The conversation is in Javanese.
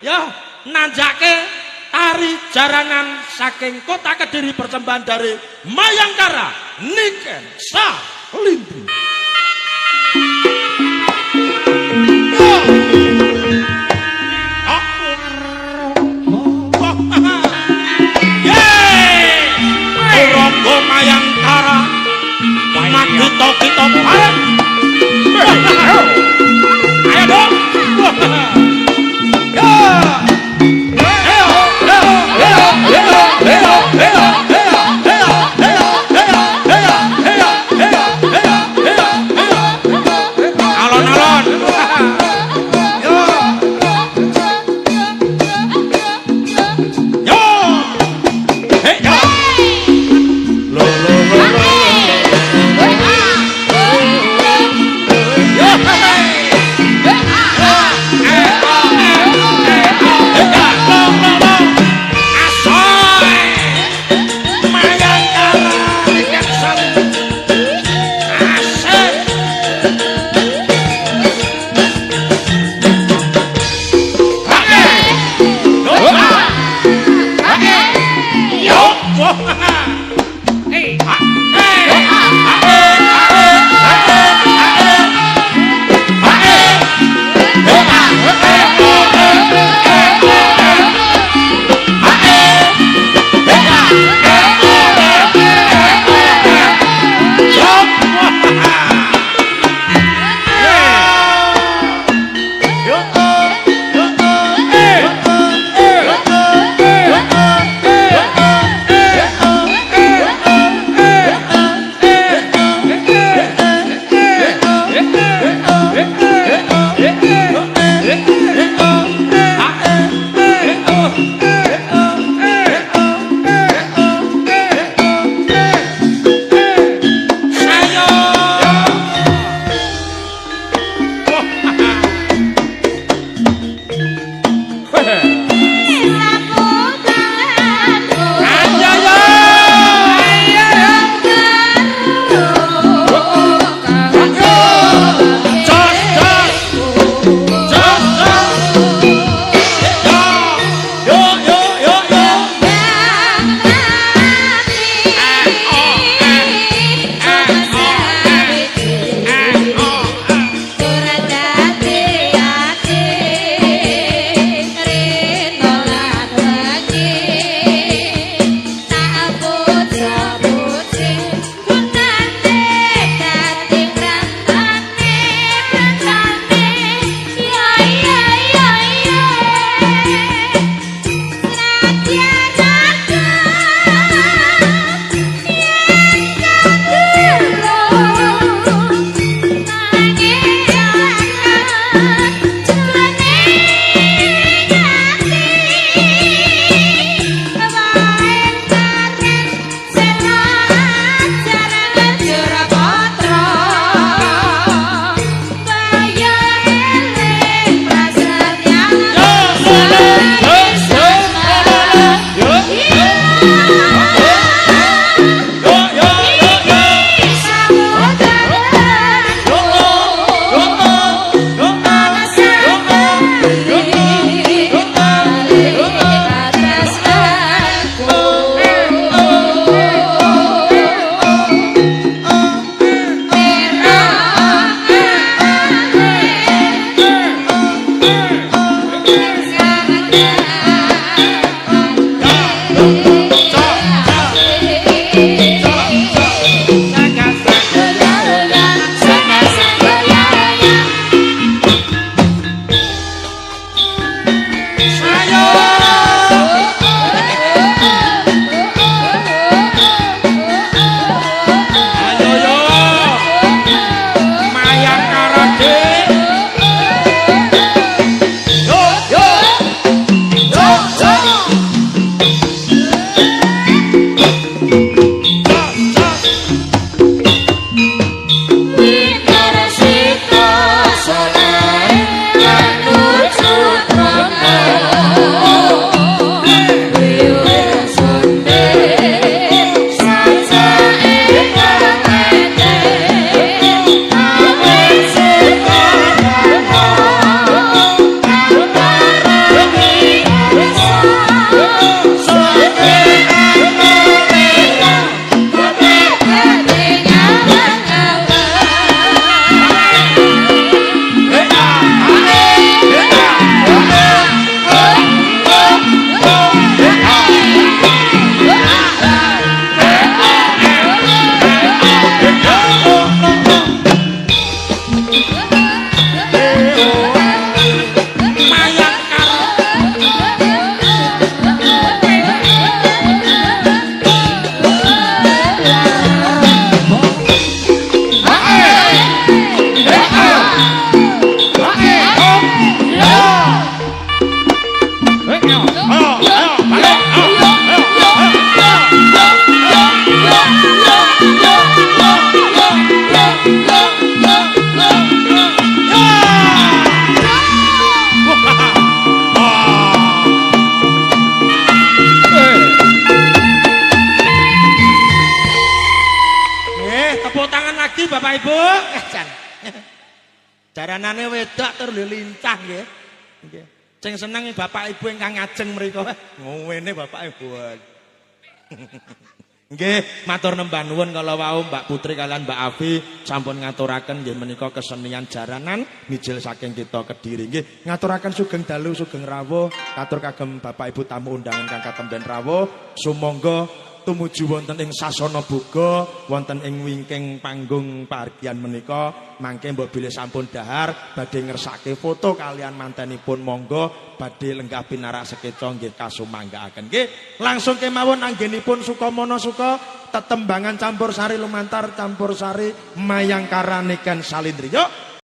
Ya, nanjake tari jarangan saking kota Kediri persembahan dari Mayangkara Niken Salintri. Ronggo Mayangkara Magito kita bareng. Ayo dong. Soleh, anu sutra Tepuk tangan lagi Bapak Ibu. Jaranane wedok tur lincah nggih. Nggih. Sing seneng Bapak Ibu ingkang ngajeng mriku. Ngene Bapak Ibu. Nggih, matur nembah nuwun kala wau Mbak Putri kalian Mbak Afi sampun ngaturaken nggih menika kesenian jaranan mijil saking kita Kediri nggih. Ngaturaken sugeng dalu sugeng rawuh katur kagem Bapak Ibu tamu undangan kang katemben rawuh sumangga tumuju wonten ing sasana boga wonten ing wingking panggung pahargyan menika mangke mbok bilih sampun dahar badhe ngersake foto kalian mantenipun monggo badhe lenggah pinarak sekeca nggih kasumanggaaken nggih langsung kemawon anggenipun Sukamana Suka tetembangan campur sari lumantar campur sari mayangkara niken salindri yuk